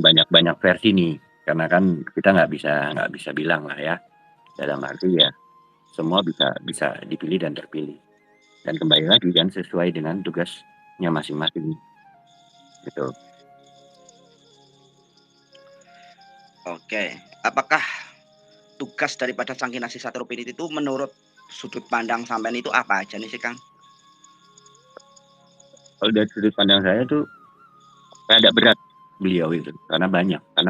kan banyak versi nih, karena kan kita nggak bisa bilang lah ya, dalam arti ya semua bisa bisa dipilih dan terpilih. Dan kembali lagi kan sesuai dengan tugasnya masing-masing, gitu. Oke, apakah tugas daripada Sangkinasih Satrio Pinit itu menurut sudut pandang sampean itu apa aja nih sih, Kang? Kalau dari sudut pandang saya tuh rada berat beliau itu, karena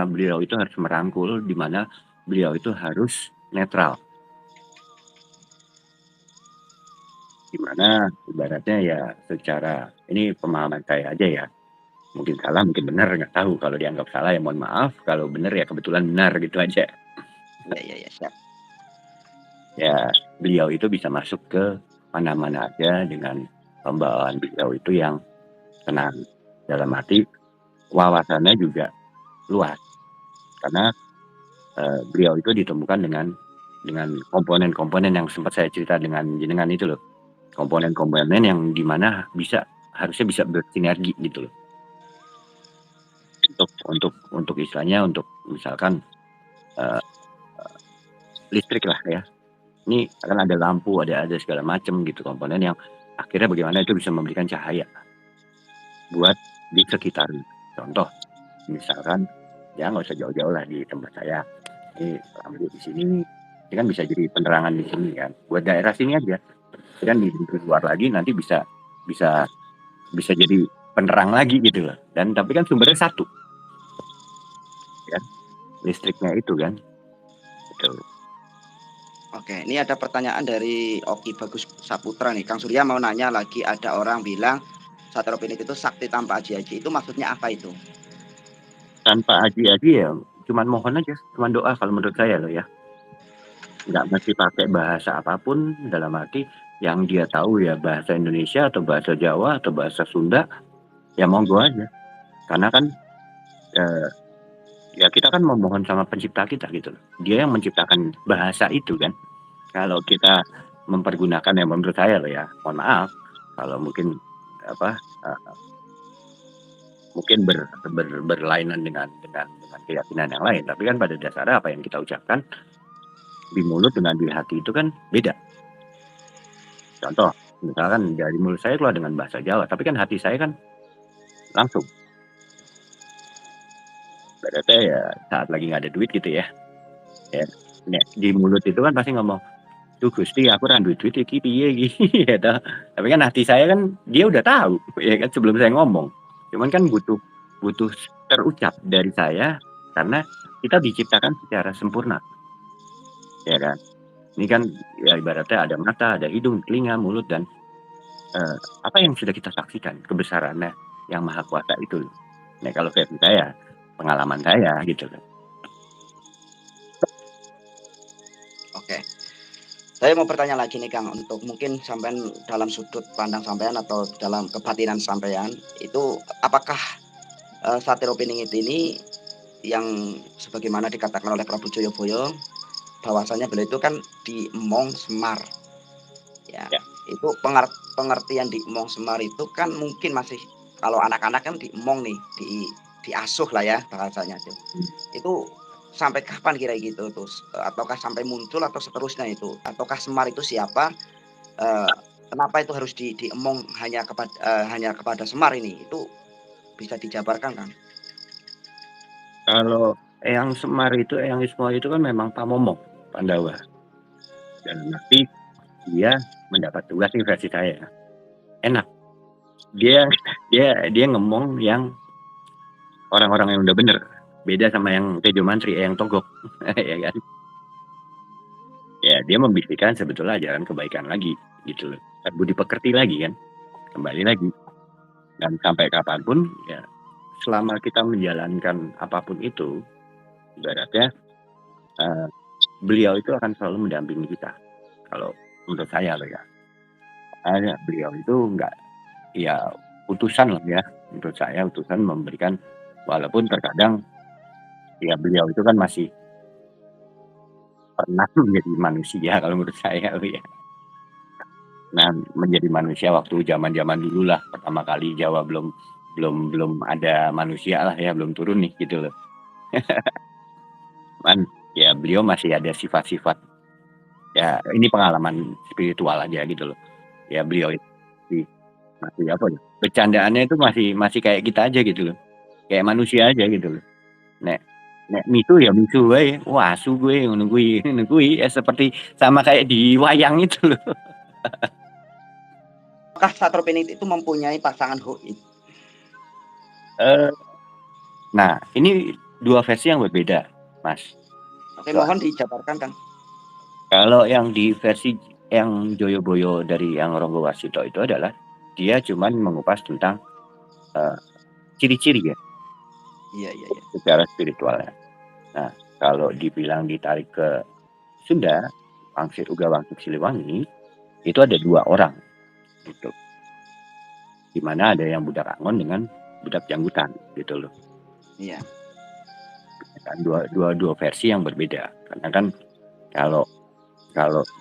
beliau itu harus merangkul, di mana beliau itu harus netral. Di mana ibaratnya ya secara ini pemahaman saya aja ya, mungkin salah, mungkin benar, nggak tahu. Kalau dianggap salah ya mohon maaf, kalau benar ya kebetulan benar, gitu aja. Ya, siap. Ya, beliau itu bisa masuk ke mana-mana aja dengan pembawaan beliau itu yang tenang. Dalam arti wawasannya juga luas. Karena beliau itu ditemukan dengan komponen-komponen yang sempat saya cerita dengan jenengan itu loh. Komponen-komponen yang dimana harusnya bisa bersinergi gitu loh. Untuk istilahnya, untuk misalkan listrik lah ya. Ini akan ada lampu, ada segala macam gitu, komponen yang akhirnya bagaimana itu bisa memberikan cahaya buat di sekitar. Contoh, misalkan ya nggak usah jauh-jauh lah di tempat saya. Ini lampu di sini, ini kan bisa jadi penerangan di sini kan. Buat daerah sini aja. Dan di luar lagi nanti bisa jadi penerang lagi gitu loh. Dan tapi kan sumbernya satu, ya, listriknya itu kan. Gitu. Oke, ini ada pertanyaan dari Oki Bagus Saputra nih. Kang Surya mau nanya lagi, ada orang bilang Satrio Pinit itu sakti tanpa aji-aji. Itu maksudnya apa itu? Tanpa aji-aji ya, cuman mohon aja, cuman doa kalau menurut saya loh ya. Nggak mesti pakai bahasa apapun, dalam arti yang dia tahu ya bahasa Indonesia atau bahasa Jawa atau bahasa Sunda, ya monggo aja. Karena kan ya kita kan memohon sama pencipta kita gitu loh. Dia yang menciptakan bahasa itu kan. Kalau kita mempergunakan yang menurut saya loh ya, mohon maaf kalau mungkin mungkin berlainan dengan keyakinan yang lain, tapi kan pada dasarnya apa yang kita ucapkan di mulut dengan di hati itu kan beda. Contoh, misalkan dari mulut saya keluar dengan bahasa Jawa, tapi kan hati saya kan langsung. Berarti ya saat lagi nggak ada duit gitu ya. Ya, di mulut itu kan pasti ngomong, "Duh Gusti, aku ra duit iki piye iki." Gitu. Tapi kan hati saya kan dia udah tahu, ya kan, sebelum saya ngomong. Cuman kan butuh terucap dari saya karena kita diciptakan secara sempurna. Ya kan? Ini kan ya ibaratnya ada mata, ada hidung, telinga, mulut, dan apa yang sudah kita saksikan kebesarannya yang maha kuasa itu. Nah kalau versi saya, pengalaman saya gitu kan. Oke. Saya mau bertanya lagi nih Kang, untuk mungkin sampean dalam sudut pandang sampean atau dalam kebatinan sampean, itu apakah Satrio Piningit ini yang sebagaimana dikatakan oleh Prabu Joyoboyo, bahwasanya beliau itu kan di Emong Semar. Ya, Ya. itu pengertian di Emong Semar itu kan mungkin masih, kalau anak-anak kan di Emong nih, diasuh lah ya bahasanya itu. Itu sampai kapan kira gitu terus, ataukah sampai muncul atau seterusnya itu? Ataukah Semar itu siapa? Kenapa itu harus diemong hanya kepada Semar ini? Itu bisa dijabarkan kan? Kalau Eyang Semar itu, Eyang Ismoa itu kan memang pamomong Pandawa. Dan nanti dia mendapat tugas nih versi saya. Enak. Dia ngemong yang orang-orang yang udah bener. Beda sama yang Tejo Mantri, yang Togok. Ya kan? Ya, dia membisikkan sebetulnya ajaran kebaikan lagi gitu loh. Budi pekerti lagi kan. Kembali lagi. Dan sampai kapanpun ya selama kita menjalankan apapun itu, ibaratnya beliau itu akan selalu mendampingi kita. Kalau menurut saya loh ya. Beliau itu enggak, ya utusan lah ya. Menurut saya utusan memberikan, walaupun terkadang ya beliau itu kan masih pernah menjadi manusia kalau menurut saya loh ya. Nah, menjadi manusia waktu zaman-zaman dulu lah, pertama kali Jawa belum belum ada manusia lah ya, belum turun nih gitu loh. Cuman ya beliau masih ada sifat-sifat, ya ini pengalaman spiritual aja gitu loh. Ya beliau itu masih apa ya, bercandaannya itu masih kayak kita aja gitu loh. Kayak manusia aja gitu loh. Nek nek misu ya misu wae, wah asu gue ngono kuwi, ngono kuwi. Ya seperti sama kayak di wayang itu loh. Apakah Satropening itu mempunyai pasangan gaib? Nah ini 2 versi yang berbeda, Mas. Oke, Soal mohon dijabarkan, Kang. kalau yang di versi yang Joyoboyo dari yang Ronggo Warsito itu adalah dia cuman mengupas tentang ciri-ciri ya Iya iya iya. secara spiritualnya. Nah, kalau dibilang ditarik ke Sunda, Wangsit Uga Wangsit Siliwangi itu ada 2 orang gitu. Di mana ada yang budak Angon dengan budak Janggutan gitu loh. Iya. Kan dua versi yang berbeda. Karena kan kalau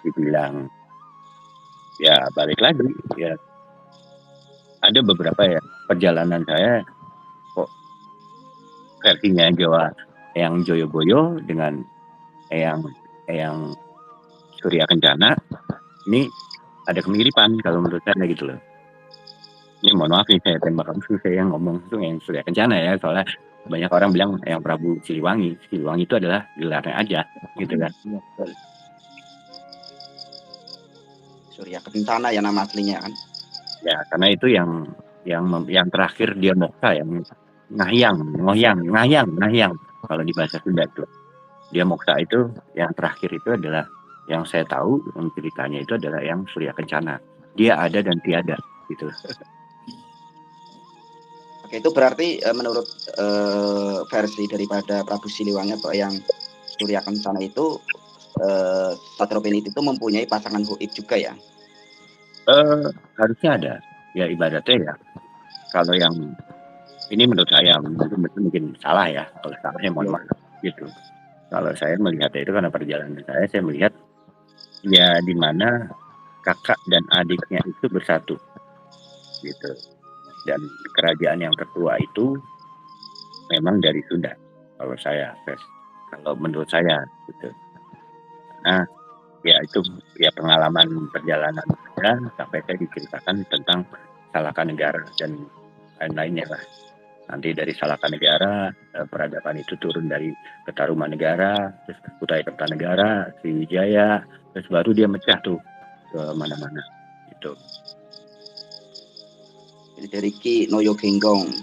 dibilang ya balik lagi ya ada beberapa ya perjalanan saya kok versinya Jawa yang Joyoboyo dengan yang Surya Kencana ini ada kemiripan kalau menurut saya gitu loh. Ini mohon maaf nih saya tembak langsung saya yang ngomong itu yang Surya Kencana ya, soalnya banyak orang bilang yang Prabu Siliwangi. Siliwangi itu adalah gelarnya aja gitu kan. Iya, betul. Surya Kencana ya nama aslinya kan. Ya karena itu yang terakhir dia moksa yang ngahyang kalau di bahasa Sunda itu. Dia moksa itu yang terakhir itu adalah yang saya tahu ceritanya itu adalah yang Surya Kencana. Dia ada dan tiada gitu. Oke, itu berarti menurut versi daripada Prabu Siliwangi atau yang Surya Kencana itu Satropening itu mempunyai pasangan gaib juga ya? Harusnya ada. Ya ibaratnya ya. Kalau yang ini menurut saya mungkin salah ya. Kalau salah ya mohon maaf gitu. Kalau saya melihatnya itu karena perjalanan saya melihat ya di mana kakak dan adiknya itu bersatu gitu. Dan kerajaan yang tertua itu memang dari Sunda. Kalau menurut saya gitu. Nah, ya itu ya pengalaman perjalanan saya sampai saya diceritakan tentang Salakanegara dan lain-lainnya lah. Nanti dari Salakanegara peradaban itu turun dari Ketarumanegara, terus ke Kutai Kertanegara, Sriwijaya, terus baru dia mecah tuh ke mana-mana gitu. Jadi dari Ki Noyo Genggong.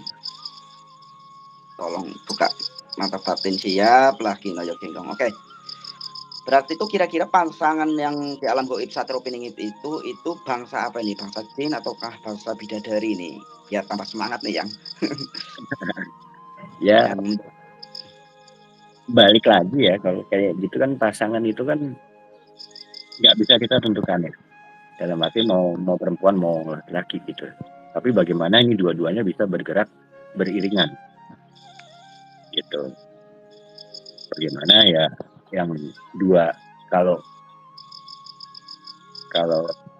Tolong buka mata batin, siap lah Ki Noyo Genggong. Oke. Berarti itu kira-kira pasangan yang di alam gaib Satropening itu bangsa apa ini? Bangsa jin ataukah bangsa bidadari nih? Biar tambah semangat nih yang Ya yang balik lagi ya, kalau kayak gitu kan pasangan itu kan nggak bisa kita tentukan ya. Dalam arti mau perempuan mau laki-laki gitu. Tapi bagaimana ini dua-duanya bisa bergerak beriringan gitu. Bagaimana ya yang dua, kalau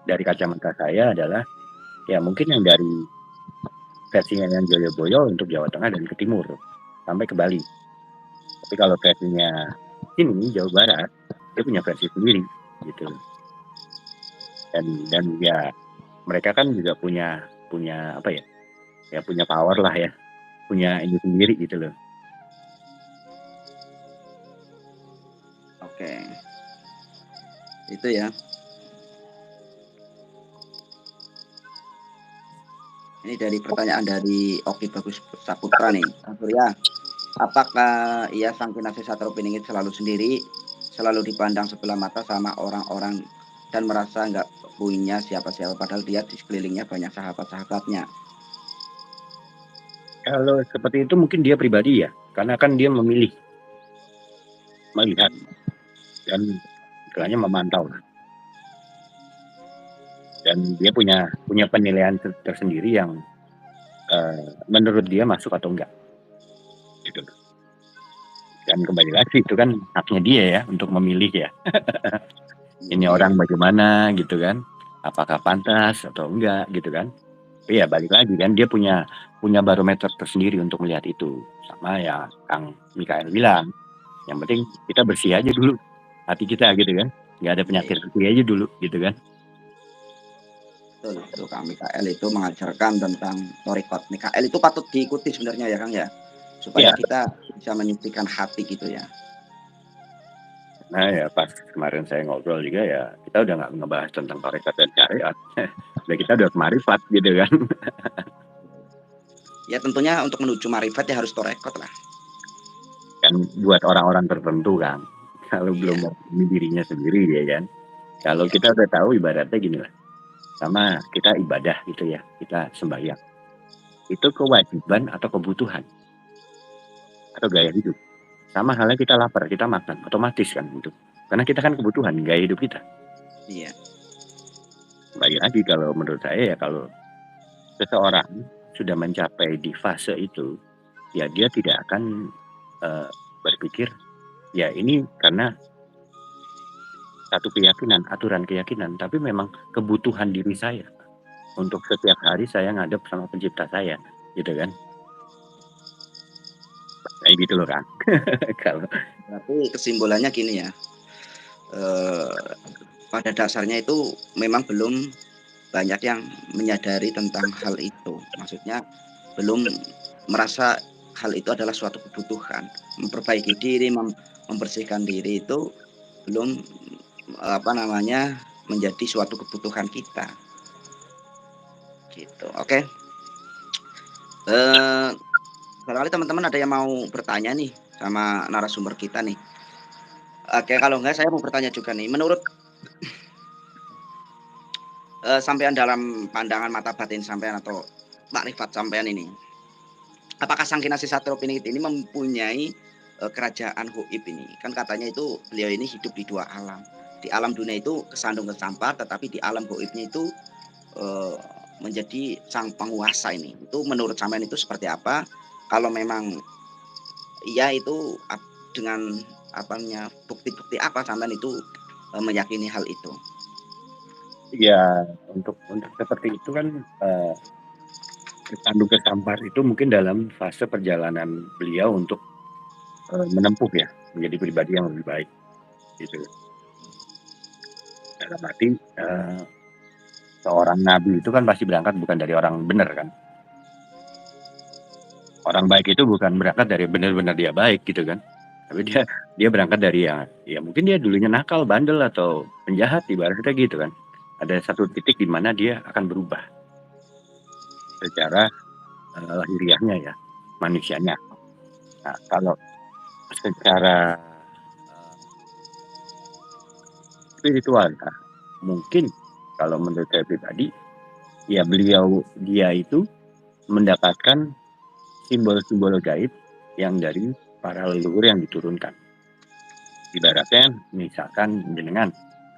dari kacamata saya adalah ya mungkin yang dari versinya yang Joyoboyo untuk Jawa Tengah dan ke timur sampai ke Bali. Tapi kalau versinya ini Jawa Barat, dia punya versi sendiri gitu. Dan ya mereka kan juga punya apa ya? Ya punya power lah ya. Punya ini sendiri gitu loh. oke. Itu ya. Ini dari pertanyaan dari Oki Bagus Saputra nih. Surya, apakah ia sang kinasih Satropening selalu sendiri, selalu dipandang sebelah mata sama orang-orang dan merasa nggak punya siapa-siapa padahal dia di sekelilingnya banyak sahabat-sahabatnya? Kalau seperti itu mungkin dia pribadi ya, karena kan dia memilih melihat dan istilahnya memantau, dan dia punya penilaian tersendiri yang menurut dia masuk atau enggak gitu. Dan kembali lagi itu kan haknya dia ya untuk memilih ya. Ini orang bagaimana gitu kan, apakah pantas atau enggak gitu kan. Iya balik lagi kan dia punya barometer tersendiri untuk melihat itu. Sama ya Kang Mikael bilang, yang penting kita bersih aja dulu hati kita gitu kan, nggak ada Iya, penyakit iya. hati aja dulu gitu kan. Betul, betul. Kang Mikael itu mengajarkan tentang thoriqot. Mikael itu patut diikuti sebenarnya ya Kang ya, supaya Iya, kita bisa menyucikan hati gitu ya. nah ya pas kemarin saya ngobrol juga ya, kita udah nggak ngebahas tentang tarekat dan syariat, udah kita udah marifat gitu kan. Ya tentunya untuk menuju marifat ya harus thoriqot lah. Kan buat orang-orang tertentu kan, kalau Iya, belum memahami dirinya sendiri ya kan. Kalau iya, kita udah tahu ibaratnya gini lah, sama kita ibadah gitu ya, kita sembahyang. Itu kewajiban atau kebutuhan atau gaya hidup. Sama halnya kita lapar, kita makan, otomatis kan itu. Karena kita kan kebutuhan gaya hidup kita. iya. Kembali lagi kalau menurut saya ya kalau seseorang sudah mencapai di fase itu, ya dia tidak akan berpikir ya ini karena satu keyakinan, aturan keyakinan, tapi memang kebutuhan diri saya untuk setiap hari saya ngadep sama pencipta saya, gitu kan? Kayak gitu loh kan. Kalau Berarti kesimpulannya gini ya, pada dasarnya itu memang belum banyak yang menyadari tentang hal itu. Maksudnya belum merasa hal itu adalah suatu kebutuhan. Memperbaiki diri, membersihkan diri itu belum apa namanya menjadi suatu kebutuhan kita. Gitu. Oke. Eh, barangkali teman-teman ada yang mau bertanya nih sama narasumber kita nih. Oke, kalau enggak saya mau bertanya juga nih. Menurut sampean dalam pandangan mata batin sampean atau makrifat sampean ini, apakah Sang Kinasih Satrio Piningit ini mempunyai kerajaan gaib ini? Kan katanya itu beliau ini hidup di dua alam. Di alam dunia itu kesandung kesampar, tetapi di alam gaibnya itu eh, menjadi sang penguasa ini. Itu menurut sampean itu seperti apa? Kalau memang iya itu dengan apanya bukti-bukti apa sampean itu meyakini hal itu? ya untuk seperti itu kan Pandu Kesampar itu mungkin dalam fase perjalanan beliau untuk menempuh ya menjadi pribadi yang lebih baik gitu. Dalam arti seorang nabi itu kan pasti berangkat bukan dari orang benar kan. Orang baik itu bukan berangkat dari benar-benar dia baik gitu kan. Tapi dia berangkat dari ya mungkin dia dulunya nakal, bandel atau penjahat ibaratnya gitu kan. Ada satu titik di mana dia akan berubah secara lahiriahnya ya, manusianya. Nah, kalau secara spiritual, nah, mungkin kalau menurut saya pribadi, ya dia itu mendapatkan simbol-simbol gaib yang dari para leluhur yang diturunkan. Ibaratnya misalkan dengan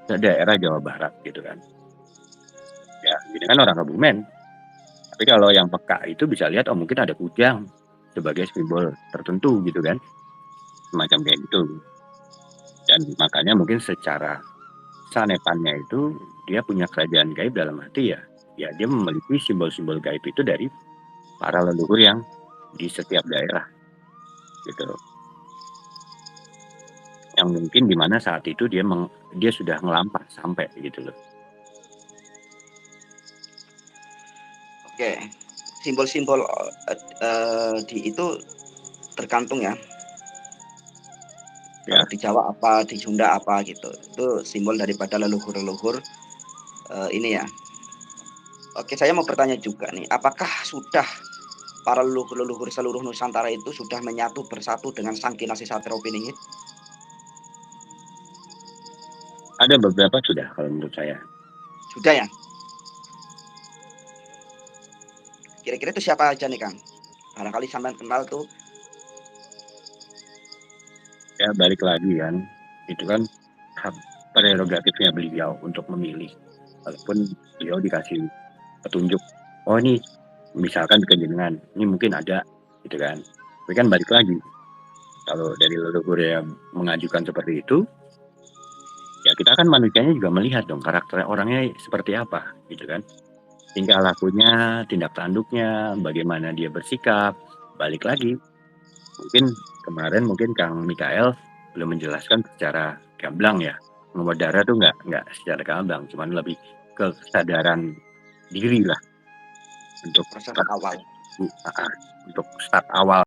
ke daerah Jawa Barat gitu kan. Ya, ini kan orang Kebumen. Tapi kalau yang peka itu bisa lihat, oh mungkin ada kujang sebagai simbol tertentu gitu kan. Semacam kayak gitu. Dan makanya mungkin secara sanepannya itu dia punya kerajaan gaib dalam arti ya dia memiliki simbol-simbol gaib itu dari para leluhur yang di setiap daerah gitu. Yang mungkin di mana saat itu dia sudah ngelampas sampai gitu loh. Oke, simbol-simbol di itu tergantung ya. Ya, Kalau di Jawa apa, di Sunda apa gitu. Itu simbol daripada leluhur-leluhur ini ya. Oke, saya mau bertanya juga nih, apakah sudah para leluhur-leluhur seluruh Nusantara itu sudah menyatu bersatu dengan Sang Kinasih Satrio Piningit? ada beberapa sudah kalau menurut saya. Sudah ya? Kira-kira itu siapa aja nih Kang? Barangkali sampean kenal tuh. Ya balik lagi kan, itu kan hak prerogatifnya beliau untuk memilih. Walaupun beliau dikasih petunjuk, oh ini misalkan kejenengan, ini mungkin ada gitu kan. Tapi kan balik lagi, kalau dari leluhur yang mengajukan seperti itu, ya kita kan manusianya juga melihat dong karakter orangnya seperti apa gitu kan. tingkah lakunya, tindak tanduknya, bagaimana dia bersikap. Balik lagi, mungkin kemarin Kang Mikael belum menjelaskan secara gamblang ya. Nomor darah tuh nggak secara gamblang, cuman lebih ke kesadaran diri lah untuk proses start awal. untuk start awal